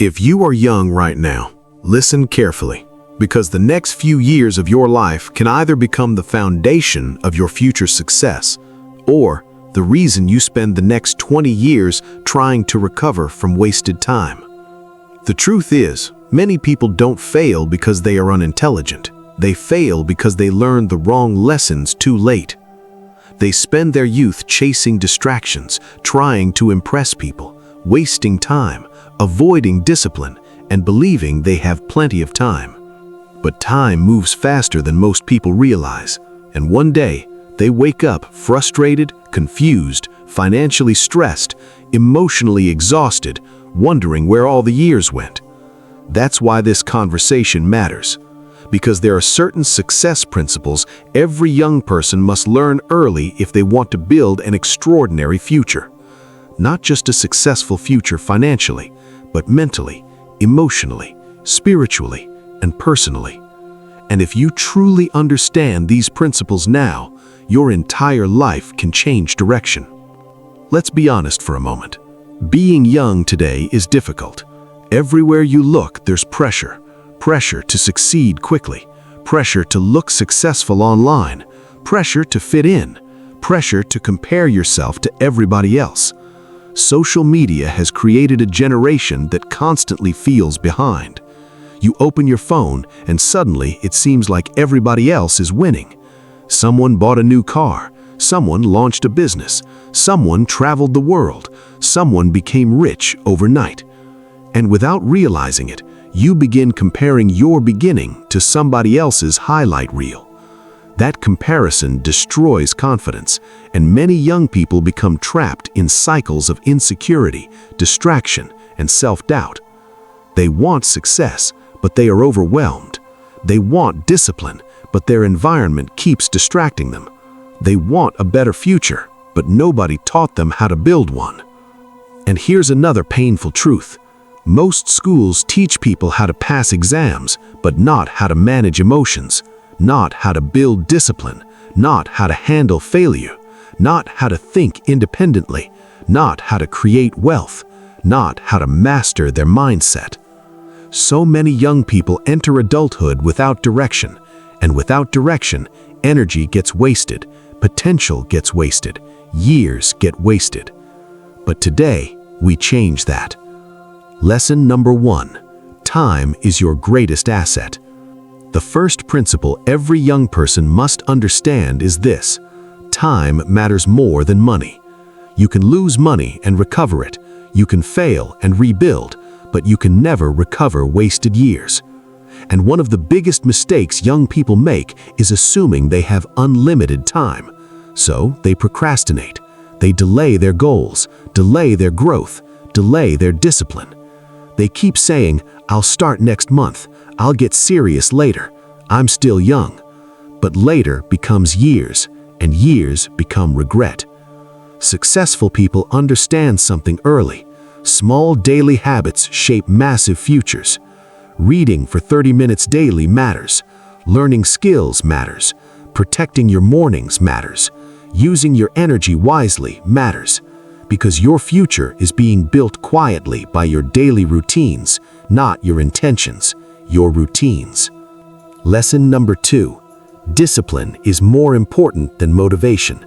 If you are young right now, listen carefully, because the next few years of your life can either become the foundation of your future success, or the reason you spend the next 20 years trying to recover from wasted time. The truth is, many people don't fail because they are unintelligent. They fail because they learned the wrong lessons too late. They spend their youth chasing distractions, trying to impress people, wasting time, avoiding discipline, and believing they have plenty of time. But time moves faster than most people realize, and one day, they wake up frustrated, confused, financially stressed, emotionally exhausted, wondering where all the years went. That's why this conversation matters, because there are certain success principles every young person must learn early if they want to build an extraordinary future. Not just a successful future financially, but mentally, emotionally, spiritually, and personally. And if you truly understand these principles now, your entire life can change direction. Let's be honest for a moment. Being young today is difficult. Everywhere you look, there's pressure. Pressure to succeed quickly. Pressure to look successful online. Pressure to fit in. Pressure to compare yourself to everybody else. Social media has created a generation that constantly feels behind. You open your phone and suddenly it seems like everybody else is winning. Someone bought a new car. Someone launched a business. Someone traveled the world. Someone became rich overnight. And without realizing it, you begin comparing your beginning to somebody else's highlight reel. That comparison destroys confidence, and many young people become trapped in cycles of insecurity, distraction, and self-doubt. They want success, but they are overwhelmed. They want discipline, but their environment keeps distracting them. They want a better future, but nobody taught them how to build one. And here's another painful truth. Most schools teach people how to pass exams, but not how to manage emotions, not how to build discipline, not how to handle failure, not how to think independently, not how to create wealth, not how to master their mindset. So many young people enter adulthood without direction, and without direction, energy gets wasted, potential gets wasted, years get wasted. But today, we change that. Lesson number 1. Time is your greatest asset. The first principle every young person must understand is this: time matters more than money. You can lose money and recover it. You can fail and rebuild, but you can never recover wasted years. And one of the biggest mistakes young people make is assuming they have unlimited time. So they procrastinate. They delay their goals, delay their growth, delay their discipline. They keep saying, "I'll start next month. I'll get serious later. I'm still young." But later becomes years, and years become regret. Successful people understand something early. Small daily habits shape massive futures. Reading for 30 minutes daily matters. Learning skills matters. Protecting your mornings matters. Using your energy wisely matters. Because your future is being built quietly by your daily routines, not your intentions, your routines. Lesson number 2. Discipline is more important than motivation.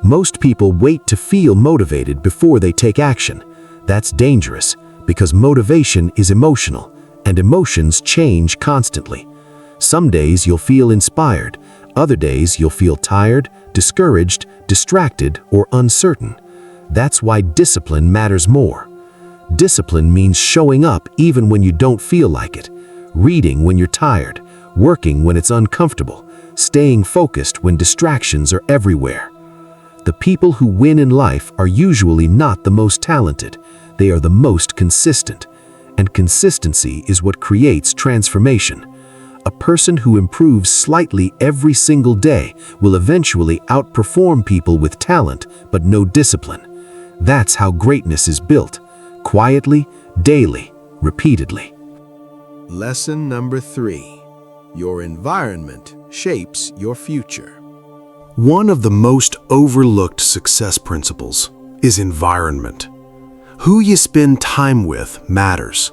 Most people wait to feel motivated before they take action. That's dangerous, because motivation is emotional, and emotions change constantly. Some days you'll feel inspired, other days you'll feel tired, discouraged, distracted, or uncertain. That's why discipline matters more. Discipline means showing up even when you don't feel like it, reading when you're tired, working when it's uncomfortable, staying focused when distractions are everywhere. The people who win in life are usually not the most talented, they are the most consistent. And consistency is what creates transformation. A person who improves slightly every single day will eventually outperform people with talent but no discipline. That's how greatness is built, quietly, daily, repeatedly. Lesson number 3. Your environment shapes your future. One of the most overlooked success principles is environment. Who you spend time with matters.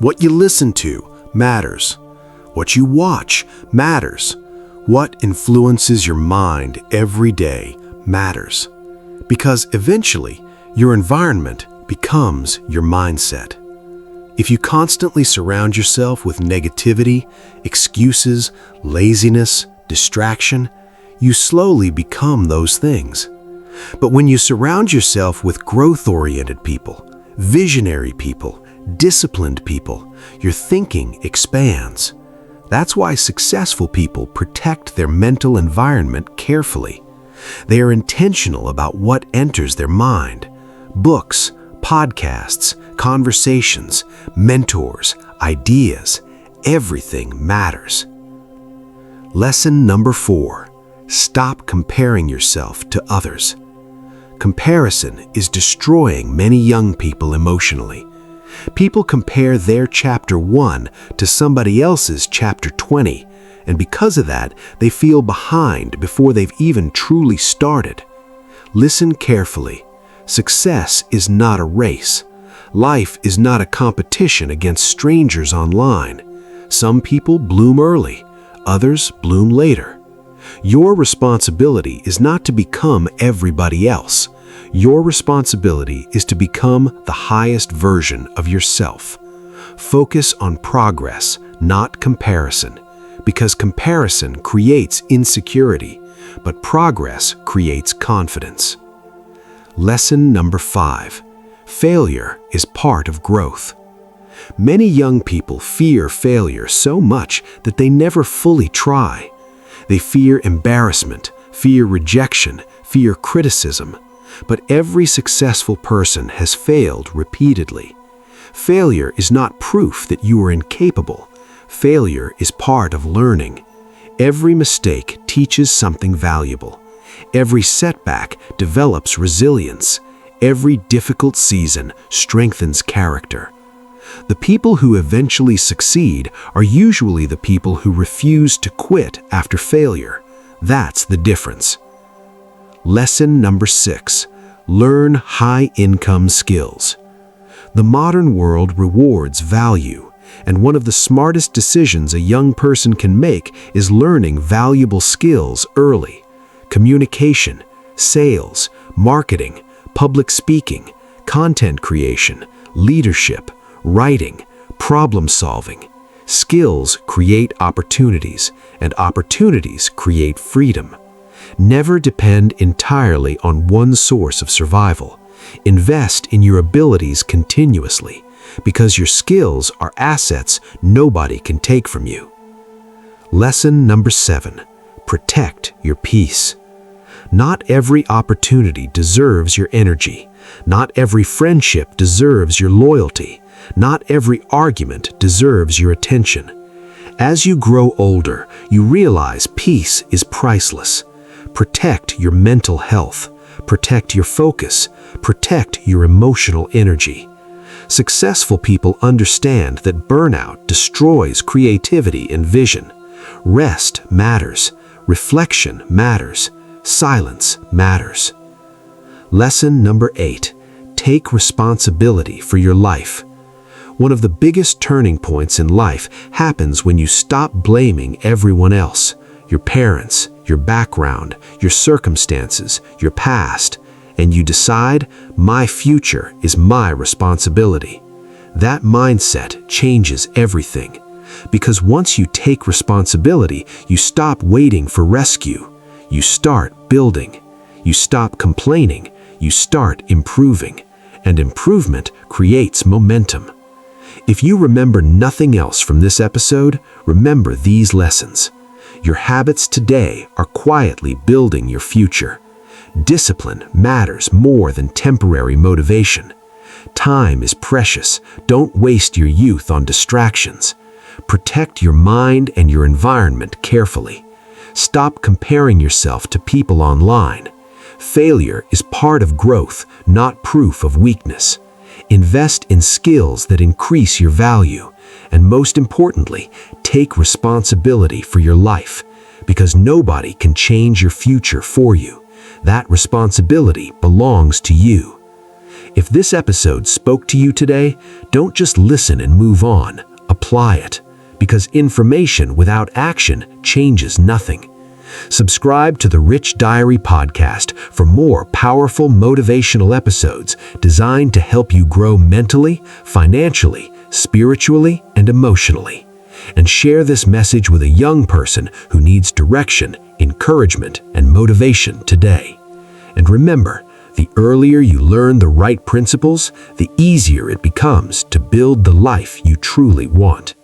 What you listen to matters. What you watch matters. What influences your mind every day matters. Because eventually, your environment becomes your mindset. If you constantly surround yourself with negativity, excuses, laziness, distraction, you slowly become those things. But when you surround yourself with growth-oriented people, visionary people, disciplined people, your thinking expands. That's why successful people protect their mental environment carefully. They are intentional about what enters their mind. Books, podcasts, conversations, mentors, ideas, everything matters. Lesson number 4. Stop comparing yourself to others. Comparison is destroying many young people emotionally. People compare their chapter 1 to somebody else's chapter 20, and because of that, they feel behind before they've even truly started. Listen carefully. Success is not a race. Life is not a competition against strangers online. Some people bloom early, others bloom later. Your responsibility is not to become everybody else. Your responsibility is to become the highest version of yourself. Focus on progress, not comparison, because comparison creates insecurity, but progress creates confidence. Lesson number 5. Failure is part of growth. Many young people fear failure so much that they never fully try. They fear embarrassment, fear rejection, fear criticism. But every successful person has failed repeatedly. Failure is not proof that you are incapable. Failure is part of learning. Every mistake teaches something valuable. Every setback develops resilience. Every difficult season strengthens character. The people who eventually succeed are usually the people who refuse to quit after failure. That's the difference. Lesson number 6. Learn high-income skills. The modern world rewards value, and one of the smartest decisions a young person can make is learning valuable skills early. Communication, sales, marketing, public speaking, content creation, leadership, writing, problem solving. Skills create opportunities, and opportunities create freedom. Never depend entirely on one source of survival. Invest in your abilities continuously, because your skills are assets nobody can take from you. Lesson number 7. Protect your peace. Not every opportunity deserves your energy. Not every friendship deserves your loyalty. Not every argument deserves your attention. As you grow older, you realize peace is priceless. Protect your mental health. Protect your focus. Protect your emotional energy. Successful people understand that burnout destroys creativity and vision. Rest matters. Reflection matters. Silence matters. Lesson number 8. Take responsibility for your life. One of the biggest turning points in life happens when you stop blaming everyone else. Your parents, your background, your circumstances, your past, and you decide, my future is my responsibility. That mindset changes everything. Because once you take responsibility, you stop waiting for rescue. You start building. You stop complaining. You start improving. And improvement creates momentum. If you remember nothing else from this episode, remember these lessons. Your habits today are quietly building your future. Discipline matters more than temporary motivation. Time is precious. Don't waste your youth on distractions. Protect your mind and your environment carefully. Stop comparing yourself to people online. Failure is part of growth, not proof of weakness. Invest in skills that increase your value. And most importantly, take responsibility for your life, because nobody can change your future for you. That responsibility belongs to you. If this episode spoke to you today, don't just listen and move on. Apply it, because information without action changes nothing. Subscribe to the Rich Diary podcast for more powerful motivational episodes designed to help you grow mentally, financially, spiritually, and emotionally. And share this message with a young person who needs direction, encouragement, and motivation today. And remember, the earlier you learn the right principles, the easier it becomes to build the life you truly want.